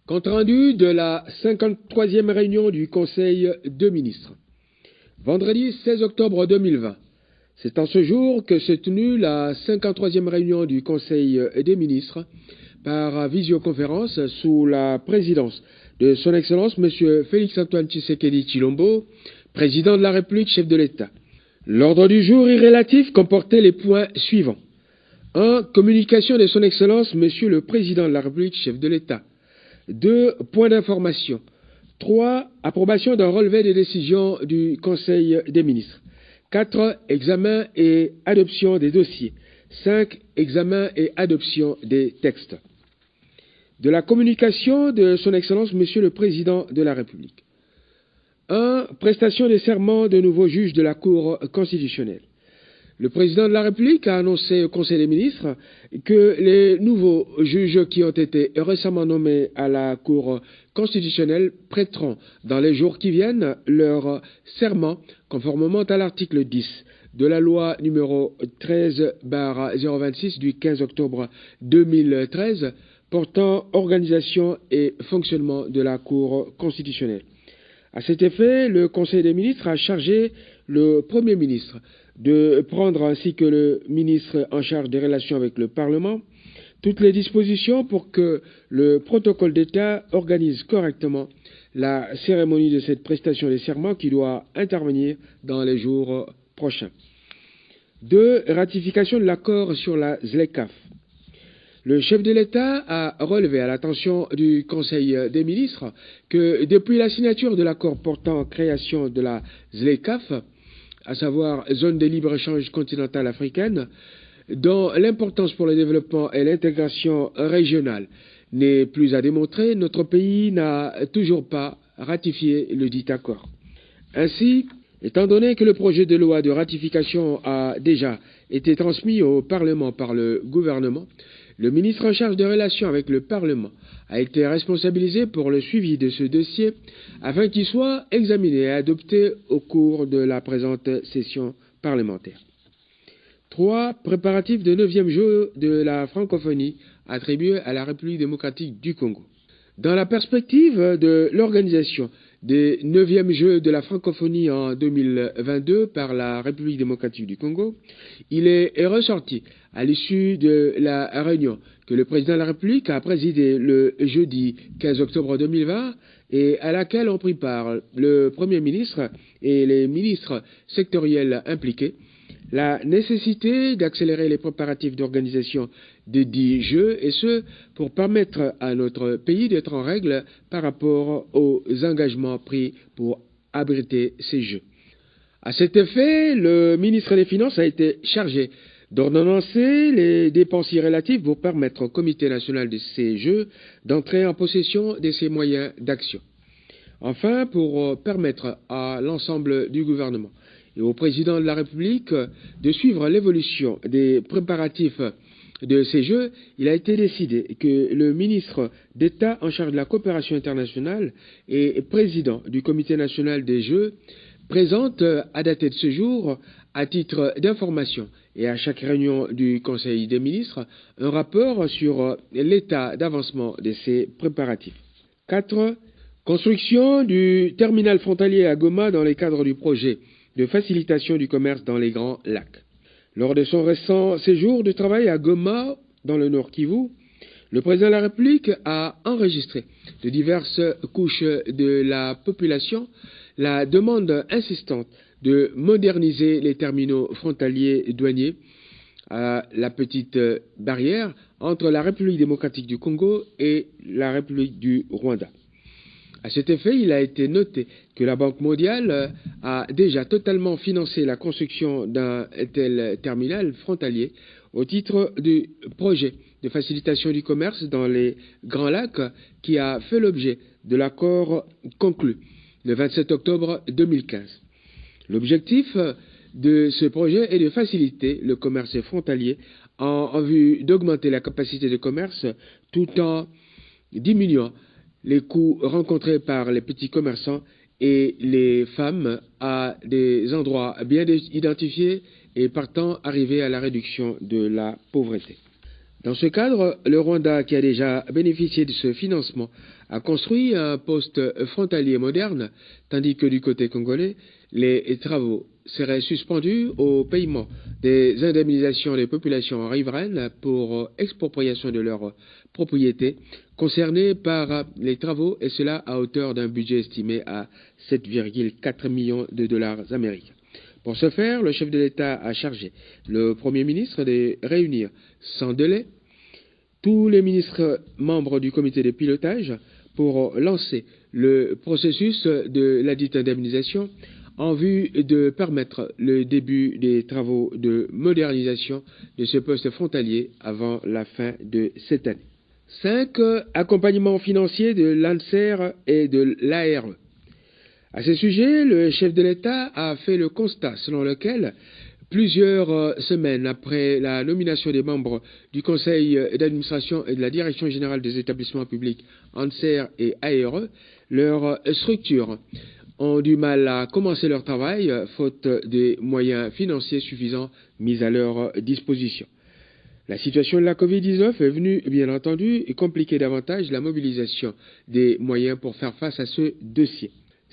Compte rendu de la 53e réunion du Conseil de ministres. Vendredi 16 octobre 2020. C'est en ce jour que s'est tenue la 53e réunion du Conseil des ministres par visioconférence sous la présidence de Son Excellence M. Félix-Antoine Tshisekedi Tshilombo, président de la République, chef de l'État. L'ordre du jour est relatif comportait les points suivants. 1. Communication de Son Excellence M. le Président de la République, chef de l'État. 2. Points d'information. 3. Approbation d'un relevé des décisions du Conseil des ministres. 4. Examen et adoption des dossiers. 5. Examen et adoption des textes. De la communication de Son Excellence Monsieur le Président de la République. 1. Prestation des serments de nouveaux juges de la Cour constitutionnelle. Le Président de la République a annoncé au Conseil des ministres que les nouveaux juges qui ont été récemment nommés à la Cour constitutionnelle prêteront dans les jours qui viennent leur serment conformément à l'article 10 de la loi numéro 13/026 du 15 octobre 2013 portant organisation et fonctionnement de la Cour constitutionnelle. À cet effet, le Conseil des ministres a chargé le Premier ministre de prendre, ainsi que le ministre en charge des relations avec le Parlement, toutes les dispositions pour que le protocole d'État organise correctement la cérémonie de cette prestation des serments qui doit intervenir dans les jours prochains. 2. Ratification de l'accord sur la ZLECAf. Le chef de l'État a relevé à l'attention du Conseil des ministres que depuis la signature de l'accord portant création de la ZLECAf, à savoir Zone de libre-échange continentale africaine, dont l'importance pour le développement et l'intégration régionale n'est plus à démontrer, notre pays n'a toujours pas ratifié le dit accord. Ainsi, étant donné que le projet de loi de ratification a déjà été transmis au Parlement par le gouvernement, le ministre en charge des relations avec le Parlement a été responsabilisé pour le suivi de ce dossier afin qu'il soit examiné et adopté au cours de la présente session parlementaire. 3. Préparatifs de 9e Jeux de la francophonie attribués à la République démocratique du Congo. Dans la perspective de l'organisation des 9e Jeux de la francophonie en 2022 par la République démocratique du Congo, il est ressorti à l'issue de la réunion que le président de la République a présidé le jeudi 15 octobre 2020 et à laquelle ont pris part le Premier ministre et les ministres sectoriels impliqués, la nécessité d'accélérer les préparatifs d'organisation des 10 Jeux, et ce, pour permettre à notre pays d'être en règle par rapport aux engagements pris pour abriter ces Jeux. À cet effet, le ministre des Finances a été chargé d'ordonnancer les dépenses relatives pour permettre au Comité national de ces Jeux d'entrer en possession de ses moyens d'action. Enfin, pour permettre à l'ensemble du gouvernement et au président de la République de suivre l'évolution des préparatifs de ces Jeux, il a été décidé que le ministre d'État en charge de la coopération internationale et président du Comité national des Jeux présente à dater de ce jour, à titre d'information et à chaque réunion du Conseil des ministres, un rapport sur l'état d'avancement de ces préparatifs. 4. Construction du terminal frontalier à Goma dans le cadre du projet de facilitation du commerce dans les Grands Lacs. Lors de son récent séjour de travail à Goma, dans le Nord Kivu, le président de la République a enregistré de diverses couches de la population la demande insistante de moderniser les terminaux frontaliers douaniers à la petite barrière entre la République démocratique du Congo et la République du Rwanda. À cet effet, il a été noté que la Banque mondiale a déjà totalement financé la construction d'un tel terminal frontalier au titre du projet de facilitation du commerce dans les Grands Lacs qui a fait l'objet de l'accord conclu le 27 octobre 2015. L'objectif de ce projet est de faciliter le commerce frontalier en vue d'augmenter la capacité de commerce tout en diminuant les coûts rencontrés par les petits commerçants et les femmes à des endroits bien identifiés et partant arriver à la réduction de la pauvreté. Dans ce cadre, le Rwanda, qui a déjà bénéficié de ce financement, a construit un poste frontalier moderne, tandis que du côté congolais, les travaux seraient suspendus au paiement des indemnisations des populations riveraines pour expropriation de leurs propriétés concernées par les travaux, et cela à hauteur d'un budget estimé à 7,4 millions de dollars américains. Pour ce faire, le chef de l'État a chargé le Premier ministre de réunir sans délai tous les ministres membres du comité de pilotage pour lancer le processus de la dite indemnisation en vue de permettre le début des travaux de modernisation de ce poste frontalier avant la fin de cette année. 5. Accompagnement financier de l'ANSER et de l'ARE. À ce sujet, le chef de l'État a fait le constat selon lequel, plusieurs semaines après la nomination des membres du conseil d'administration et de la direction générale des établissements publics ANSER et ARE, leurs structures ont du mal à commencer leur travail, faute des moyens financiers suffisants mis à leur disposition. La situation de la Covid-19 est venue, bien entendu, compliquer davantage la mobilisation des moyens pour faire face à ce dossier.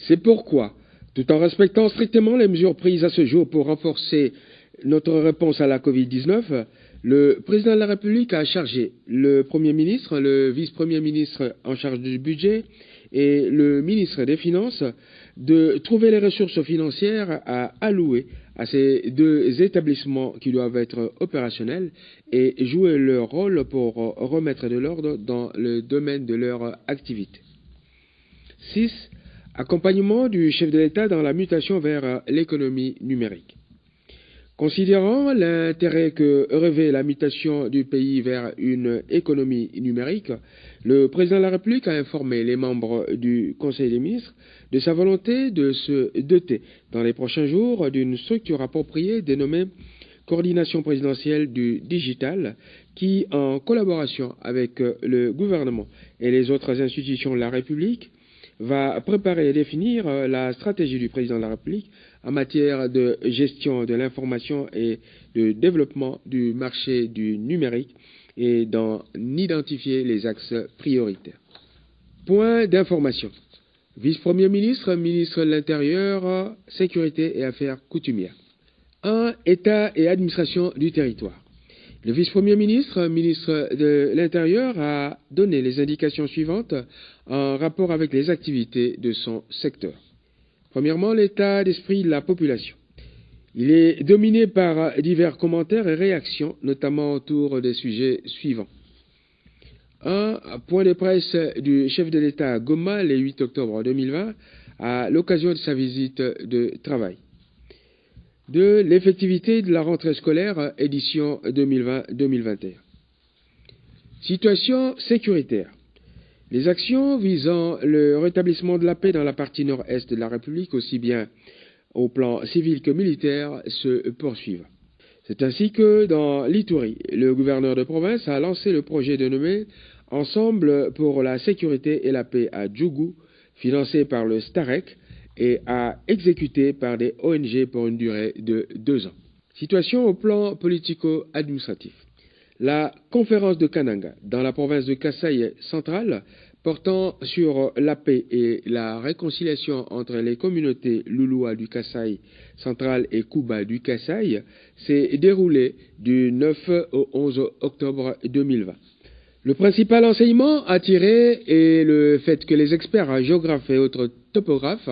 C'est pourquoi, tout en respectant strictement les mesures prises à ce jour pour renforcer notre réponse à la Covid-19, le président de la République a chargé le Premier ministre, le vice-premier ministre en charge du budget et le ministre des Finances de trouver les ressources financières à allouer à ces deux établissements qui doivent être opérationnels et jouer leur rôle pour remettre de l'ordre dans le domaine de leur activité. 6. Accompagnement du chef de l'État dans la mutation vers l'économie numérique. Considérant l'intérêt que revêt la mutation du pays vers une économie numérique, le président de la République a informé les membres du Conseil des ministres de sa volonté de se doter dans les prochains jours d'une structure appropriée dénommée Coordination présidentielle du digital qui, en collaboration avec le gouvernement et les autres institutions de la République, va préparer et définir la stratégie du président de la République en matière de gestion de l'information et de développement du marché du numérique et d'en identifier les axes prioritaires. Point d'information. Vice-premier ministre, ministre de l'Intérieur, Sécurité et Affaires coutumières. 1. État et administration du territoire. Le vice-premier ministre, ministre de l'Intérieur, a donné les indications suivantes en rapport avec les activités de son secteur. Premièrement, l'état d'esprit de la population. Il est dominé par divers commentaires et réactions, notamment autour des sujets suivants. 1. Point de presse du chef de l'État à Goma le 8 octobre 2020 à l'occasion de sa visite de travail. 2. L'effectivité de la rentrée scolaire édition 2020-2021. Situation sécuritaire. Les actions visant le rétablissement de la paix dans la partie nord-est de la République, aussi bien au plan civil que militaire, se poursuivent. C'est ainsi que, dans l'Ituri, le gouverneur de province a lancé le projet dénommé « Ensemble pour la sécurité et la paix à Djougou », financé par le STAREC, et à exécuter par des ONG pour une durée de 2 ans. Situation au plan politico-administratif. La conférence de Kananga, dans la province de Kasaï centrale, portant sur la paix et la réconciliation entre les communautés Lulua du Kasaï central et Kuba du Kasaï, s'est déroulée du 9 au 11 octobre 2020. Le principal enseignement à tirer est le fait que les experts géographes et autres topographes,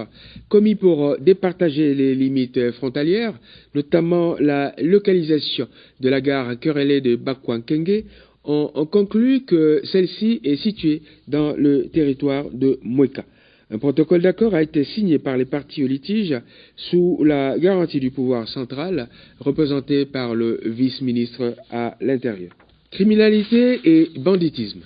commis pour départager les limites frontalières, notamment la localisation de la gare querellée de Bakwangkenge, ont conclu que celle-ci est située dans le territoire de Mweka. Un protocole d'accord a été signé par les parties au litige sous la garantie du pouvoir central, représenté par le vice-ministre à l'Intérieur. Criminalité et banditisme.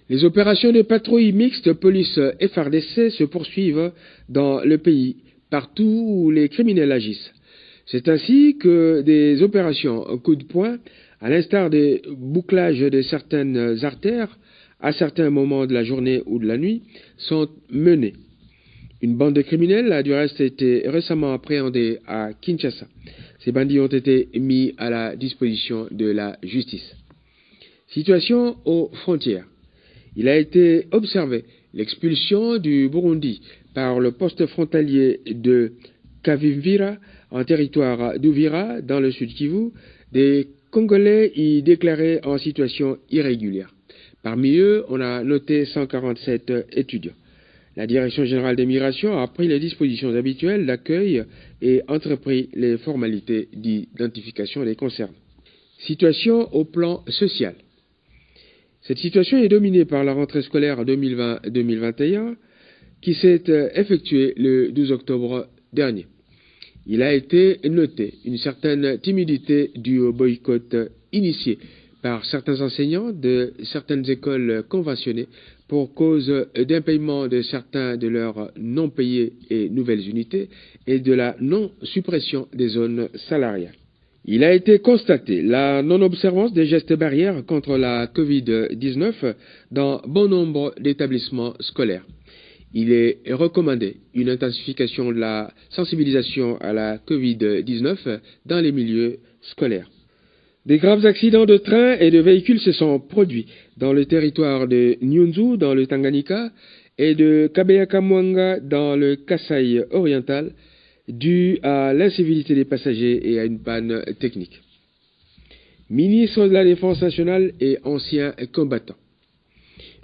Les opérations de patrouille mixte police-FARDC se poursuivent dans le pays, partout où les criminels agissent. C'est ainsi que des opérations coup de poing, à l'instar des bouclages de certaines artères, à certains moments de la journée ou de la nuit, sont menées. Une bande de criminels a du reste été récemment appréhendée à Kinshasa. Ces bandits ont été mis à la disposition de la justice. Situation aux frontières. Il a été observé l'expulsion du Burundi par le poste frontalier de Kavimvira en territoire d'Uvira dans le sud Kivu, des Congolais y déclarés en situation irrégulière. Parmi eux, on a noté 147 étudiants. La Direction générale des migrations a pris les dispositions habituelles d'accueil et entrepris les formalités d'identification des concernés. Situation au plan social. Cette situation est dominée par la rentrée scolaire 2020-2021 qui s'est effectuée le 12 octobre dernier. Il a été noté une certaine timidité due au boycott initié par certains enseignants de certaines écoles conventionnées pour cause d'impaiement de certains de leurs non payés et nouvelles unités et de la non-suppression des zones salariales. Il a été constaté la non-observance des gestes barrières contre la Covid-19 dans bon nombre d'établissements scolaires. Il est recommandé une intensification de la sensibilisation à la Covid-19 dans les milieux scolaires. Des graves accidents de train et de véhicules se sont produits dans le territoire de Nyunzu, dans le Tanganyika, et de Kabeyakamwanga, dans le Kasaï oriental, dus à l'incivilité des passagers et à une panne technique. Ministre de la Défense nationale et ancien combattant.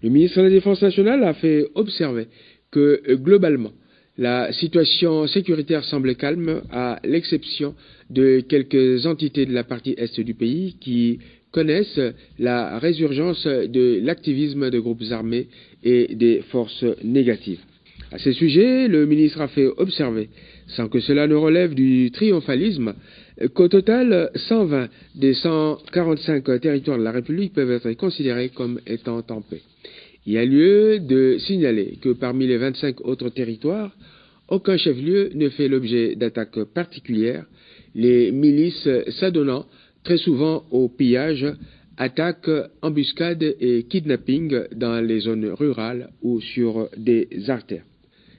Le ministre de la Défense nationale a fait observer que, globalement, la situation sécuritaire semble calme, à l'exception de quelques entités de la partie est du pays qui connaissent la résurgence de l'activisme de groupes armés et des forces négatives. À ce sujet, le ministre a fait observer, sans que cela ne relève du triomphalisme, qu'au total, 120 des 145 territoires de la République peuvent être considérés comme étant en paix. Il y a lieu de signaler que parmi les 25 autres territoires, aucun chef-lieu ne fait l'objet d'attaques particulières, les milices s'adonnant très souvent au pillage, attaques, embuscades et kidnapping dans les zones rurales ou sur des artères.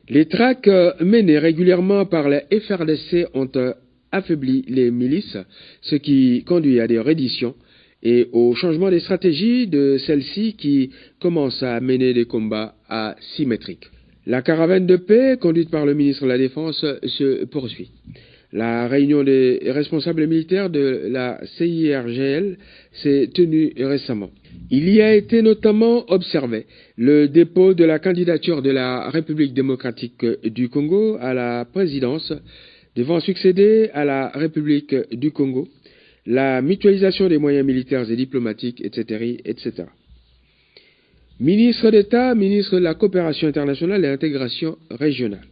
Les traques menées régulièrement par la FRDC ont affaibli les milices, ce qui conduit à des redditions et au changement des stratégies de celles-ci qui commencent à mener des combats asymétriques. La caravane de paix conduite par le ministre de la Défense se poursuit. La réunion des responsables militaires de la CIRGL s'est tenue récemment. Il y a été notamment observé le dépôt de la candidature de la République démocratique du Congo à la présidence, devant succéder à la République du Congo, la mutualisation des moyens militaires et diplomatiques, etc., etc. Ministre d'État, ministre de la Coopération internationale et intégration régionale.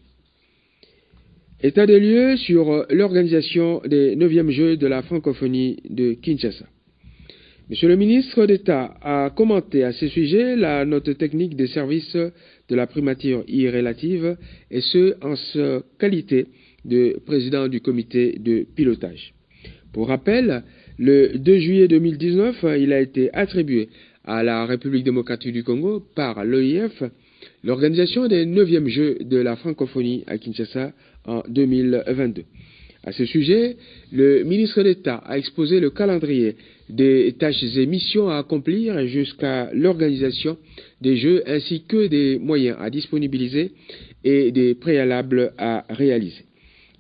État des lieux sur l'organisation des 9e Jeux de la francophonie de Kinshasa. Monsieur le ministre d'État a commenté à ce sujet la note technique des services de la primature irrélative, et ce, en sa qualité de président du comité de pilotage. Pour rappel, le 2 juillet 2019, il a été attribué à la République démocratique du Congo par l'OIF l'organisation des 9e Jeux de la francophonie à Kinshasa en 2022. À ce sujet, le ministre d'État a exposé le calendrier des tâches et missions à accomplir jusqu'à l'organisation des Jeux ainsi que des moyens à disponibiliser et des préalables à réaliser.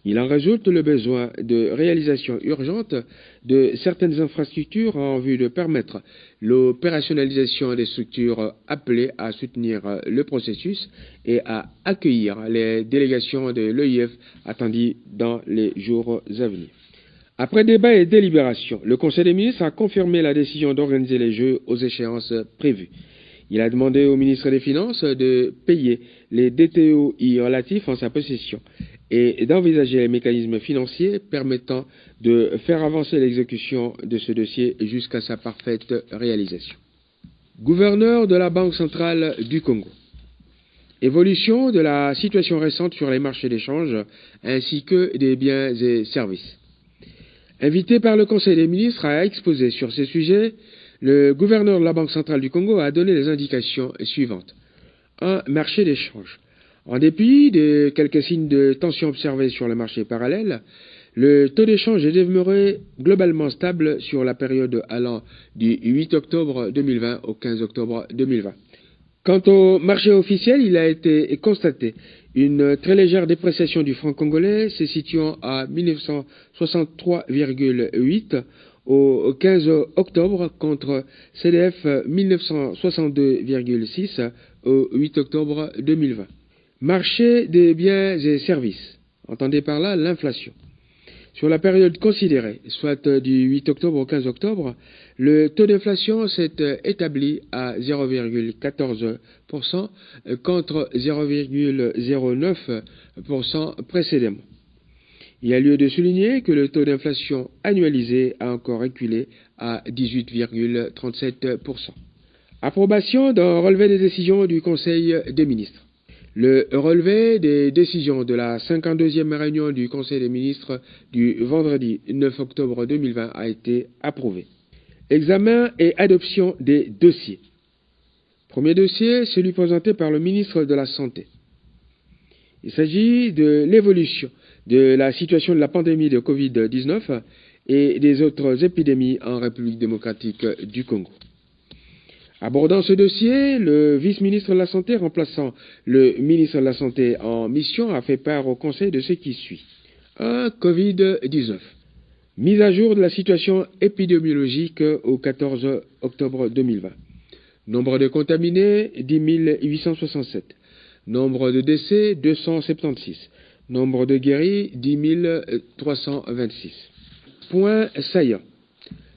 Il en résulte le besoin de réalisation urgente de certaines infrastructures en vue de permettre l'opérationnalisation des structures appelées à soutenir le processus et à accueillir les délégations de l'OIF attendues dans les jours à venir. Après débat et délibération, le Conseil des ministres a confirmé la décision d'organiser les Jeux aux échéances prévues. Il a demandé au ministre des Finances de payer les DTOI relatifs en sa possession et d'envisager les mécanismes financiers permettant de faire avancer l'exécution de ce dossier jusqu'à sa parfaite réalisation. Gouverneur de la Banque centrale du Congo. Évolution de la situation récente sur les marchés d'échange ainsi que des biens et services. Invité par le Conseil des ministres à exposer sur ces sujets, le gouverneur de la Banque centrale du Congo a donné les indications suivantes. 1. Marché d'échange. En dépit de quelques signes de tension observés sur le marché parallèle, Le taux d'échange est demeuré globalement stable sur la période allant du 8 octobre 2020 au 15 octobre 2020. Quant au marché officiel, il a été constaté une très légère dépréciation du franc congolais, se situant à 1963,8 au 15 octobre contre CDF 1962,6 au 8 octobre 2020. Marché des biens et services. Entendez par là l'inflation. Sur la période considérée, soit du 8 octobre au 15 octobre, le taux d'inflation s'est établi à 0,14% contre 0,09% précédemment. Il y a lieu de souligner que le taux d'inflation annualisé a encore reculé à 18,37%. Approbation d'un relevé des décisions du Conseil des ministres. Le relevé des décisions de la 52e réunion du Conseil des ministres du vendredi 9 octobre 2020 a été approuvé. Examen et adoption des dossiers. Premier dossier, celui présenté par le ministre de la Santé. Il s'agit de l'évolution de la situation de la pandémie de Covid-19 et des autres épidémies en République démocratique du Congo. Abordant ce dossier, le vice-ministre de la Santé remplaçant le ministre de la Santé en mission a fait part au Conseil de ce qui suit. 1. Covid-19. Mise à jour de la situation épidémiologique au 14 octobre 2020. Nombre de contaminés, 10 867. Nombre de décès, 276. Nombre de guéris, 10 326. Point saillant.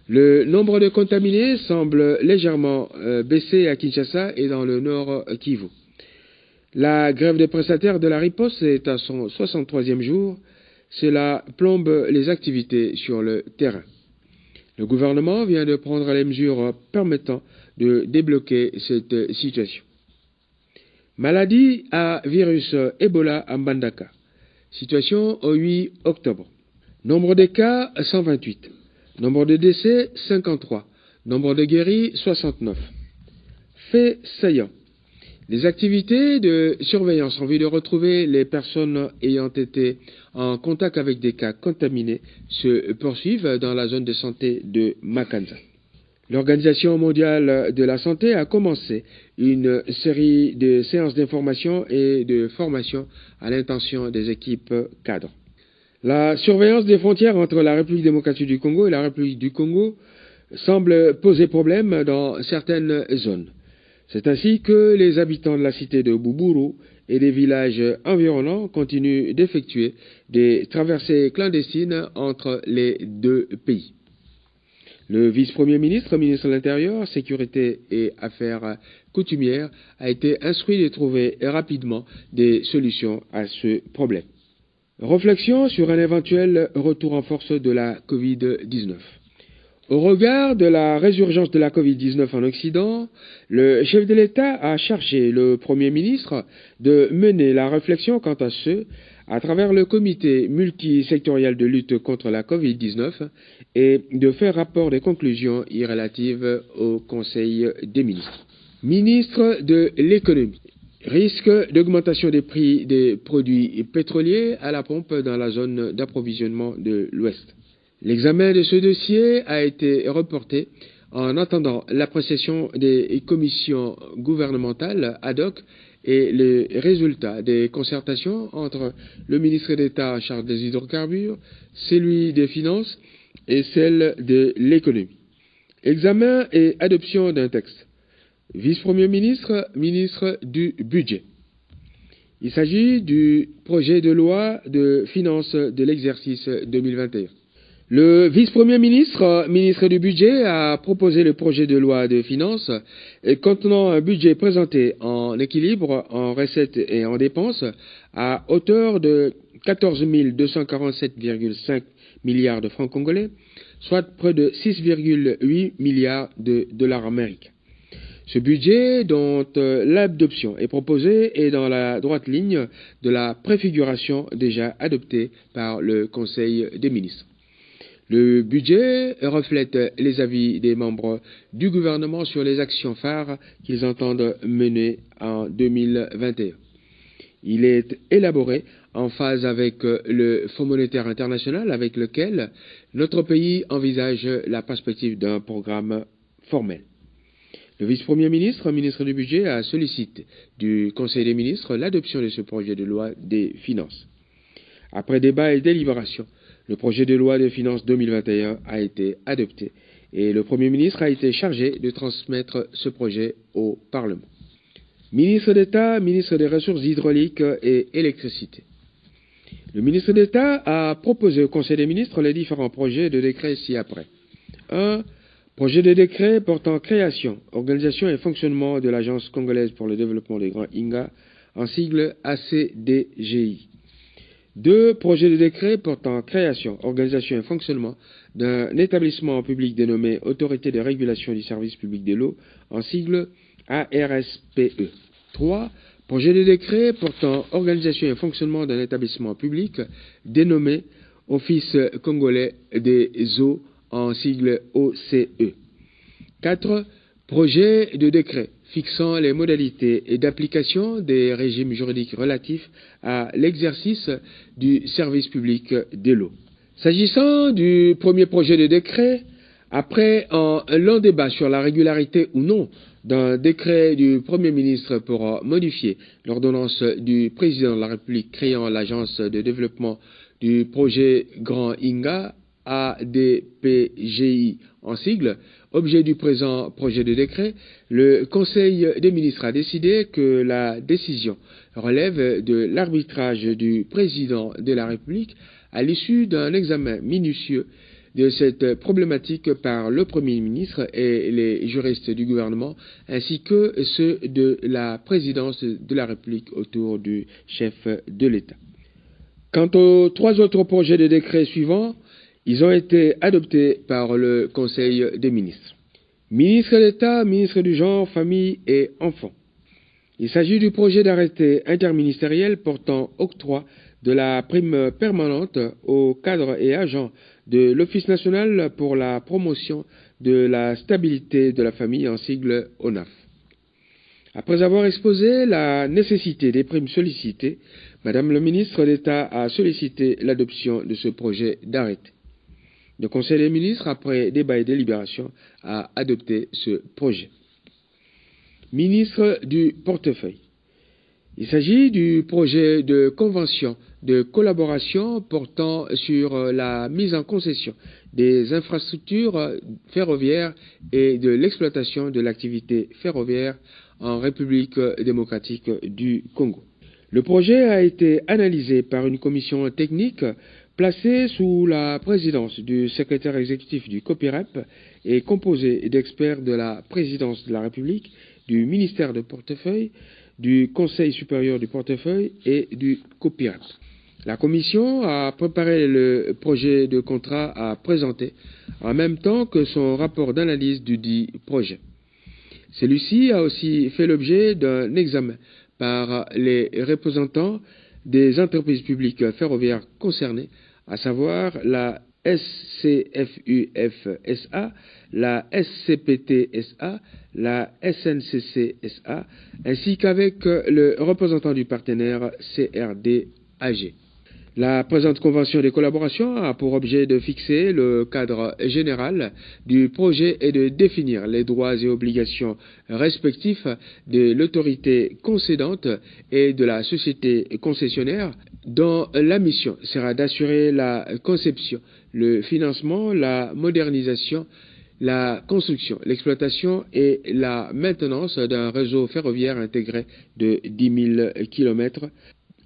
Le nombre de contaminés semble légèrement baisser à Kinshasa et dans le nord Kivu. La grève des prestataires de la riposte est à son 63e jour. Cela plombe les activités sur le terrain. Le gouvernement vient de prendre les mesures permettant de débloquer cette situation. Maladie à virus Ebola à Mbandaka. Situation au 8 octobre. Nombre de cas 128. Nombre de décès, 53. Nombre de guéris, 69. Fait saillant. Les activités de surveillance en vue de retrouver les personnes ayant été en contact avec des cas contaminés se poursuivent dans la zone de santé de Makanza. L'Organisation mondiale de la santé a commencé une série de séances d'information et de formation à l'intention des équipes cadres. La surveillance des frontières entre la République démocratique du Congo et la République du Congo semble poser problème dans certaines zones. C'est ainsi que les habitants de la cité de Buburu et des villages environnants continuent d'effectuer des traversées clandestines entre les deux pays. Le vice-premier ministre, ministre de l'Intérieur, Sécurité et Affaires coutumières, a été instruit de trouver rapidement des solutions à ce problème. Réflexion sur un éventuel retour en force de la Covid-19. Au regard de la résurgence de la Covid-19 en Occident, le chef de l'État a chargé le Premier ministre de mener la réflexion quant à ce, à travers le comité multisectoriel de lutte contre la Covid-19 et de faire rapport des conclusions y relatives au Conseil des ministres. Ministre de l'économie. Risque d'augmentation des prix des produits pétroliers à la pompe dans la zone d'approvisionnement de l'Ouest. L'examen de ce dossier a été reporté en attendant l'appréciation des commissions gouvernementales ad hoc et les résultats des concertations entre le ministre d'État en charge des hydrocarbures, celui des Finances et celle de l'économie. Examen et adoption d'un texte. Vice-premier ministre, ministre du Budget. Il s'agit du projet de loi de finances de l'exercice 2021. Le vice-premier ministre, ministre du Budget, a proposé le projet de loi de finances contenant un budget présenté en équilibre, en recettes et en dépenses à hauteur de 14 247,5 milliards de francs congolais, soit près de 6,8 milliards de dollars américains. Ce budget, dont l'adoption est proposée, est dans la droite ligne de la préfiguration déjà adoptée par le Conseil des ministres. Le budget reflète les avis des membres du gouvernement sur les actions phares qu'ils entendent mener en 2021. Il est élaboré en phase avec le Fonds monétaire international avec lequel notre pays envisage la perspective d'un programme formel. Le vice-premier ministre, ministre du Budget, a sollicité du Conseil des ministres l'adoption de ce projet de loi des finances. Après débat et délibération, le projet de loi de finances 2021 a été adopté et le Premier ministre a été chargé de transmettre ce projet au Parlement. Ministre d'État, ministre des Ressources hydrauliques et électricité. Le ministre d'État a proposé au Conseil des ministres les différents projets de décret ci-après. 1. Projet de décret portant création, organisation et fonctionnement de l'Agence congolaise pour le développement des Grands Inga, en sigle ACDGI. 2. Projet de décret portant création, organisation et fonctionnement d'un établissement public dénommé Autorité de régulation du service public de l'eau, en sigle ARSPE. 3. Projet de décret portant organisation et fonctionnement d'un établissement public dénommé Office congolais des eaux, en sigle OCE. 4. Projet de décret fixant les modalités et d'application des régimes juridiques relatifs à l'exercice du service public de l'eau. S'agissant du premier projet de décret, après un long débat sur la régularité ou non d'un décret du Premier ministre pour modifier l'ordonnance du Président de la République créant l'Agence de développement du projet Grand Inga, ADPGI en sigle, objet du présent projet de décret, le Conseil des ministres a décidé que la décision relève de l'arbitrage du Président de la République à l'issue d'un examen minutieux de cette problématique par le Premier ministre et les juristes du gouvernement, ainsi que ceux de la présidence de la République autour du chef de l'État. Quant aux 3 autres projets de décret suivants, ils ont été adoptés par le Conseil des ministres. Ministre d'État, ministre du Genre, Famille et Enfants. Il s'agit du projet d'arrêté interministériel portant octroi de la prime permanente aux cadres et agents de l'Office national pour la promotion de la stabilité de la famille, en sigle ONAF. Après avoir exposé la nécessité des primes sollicitées, Madame le ministre d'État a sollicité l'adoption de ce projet d'arrêté. Le Conseil des ministres, après débat et délibération, a adopté ce projet. Ministre du portefeuille. Il s'agit du projet de convention de collaboration portant sur la mise en concession des infrastructures ferroviaires et de l'exploitation de l'activité ferroviaire en République démocratique du Congo. Le projet a été analysé par une commission technique placée sous la présidence du secrétaire exécutif du COPIREP et composée d'experts de la présidence de la République, du ministère de portefeuille, du Conseil supérieur du portefeuille et du COPIREP. La commission a préparé le projet de contrat à présenter en même temps que son rapport d'analyse du dit projet. Celui-ci a aussi fait l'objet d'un examen par les représentants des entreprises publiques ferroviaires concernées, à savoir la SCFUF-SA, la SCPT-SA, la SNCC-SA, ainsi qu'avec le représentant du partenaire CRD-AG. La présente convention de collaboration a pour objet de fixer le cadre général du projet et de définir les droits et obligations respectifs de l'autorité concédante et de la société concessionnaire, dont la mission sera d'assurer la conception, le financement, la modernisation, la construction, l'exploitation et la maintenance d'un réseau ferroviaire intégré de 10 000 km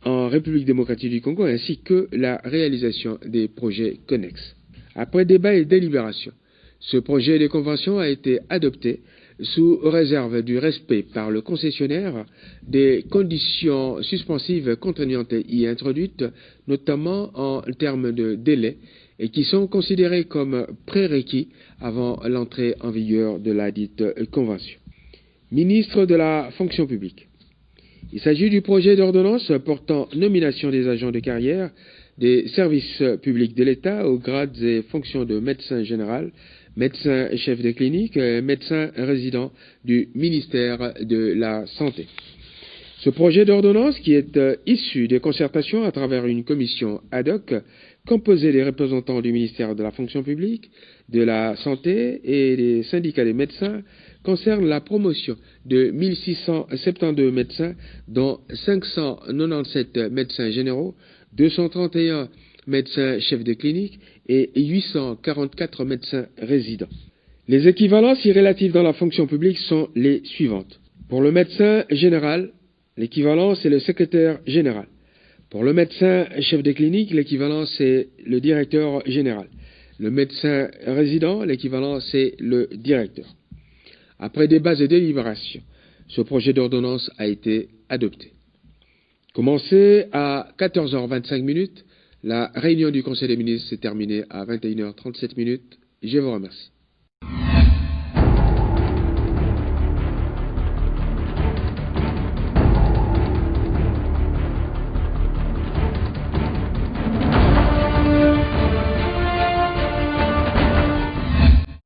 en République démocratique du Congo, ainsi que la réalisation des projets connexes. Après débat et délibération, ce projet de convention a été adopté sous réserve du respect par le concessionnaire des conditions suspensives contraignantes y introduites, notamment en termes de délai, et qui sont considérés comme prérequis avant l'entrée en vigueur de la dite convention. Ministre de la fonction publique. Il s'agit du projet d'ordonnance portant nomination des agents de carrière des services publics de l'État aux grades et fonctions de médecin général, médecin chef de clinique et médecin résident du ministère de la Santé. Ce projet d'ordonnance, qui est issu des concertations à travers une commission ad hoc composée des représentants du ministère de la fonction publique, de la santé et des syndicats des médecins, concerne la promotion de 1672 médecins, dont 597 médecins généraux, 231 médecins chefs de clinique et 844 médecins résidents. Les équivalences irrélatives dans la fonction publique sont les suivantes. Pour le médecin général, l'équivalent, c'est le secrétaire général. Pour le médecin chef de clinique, l'équivalent, c'est le directeur général. Le médecin résident, l'équivalent, c'est le directeur. Après débat et délibération, ce projet d'ordonnance a été adopté. Commencé à 14h25, la réunion du Conseil des ministres s'est terminée à 21h37. Je vous remercie.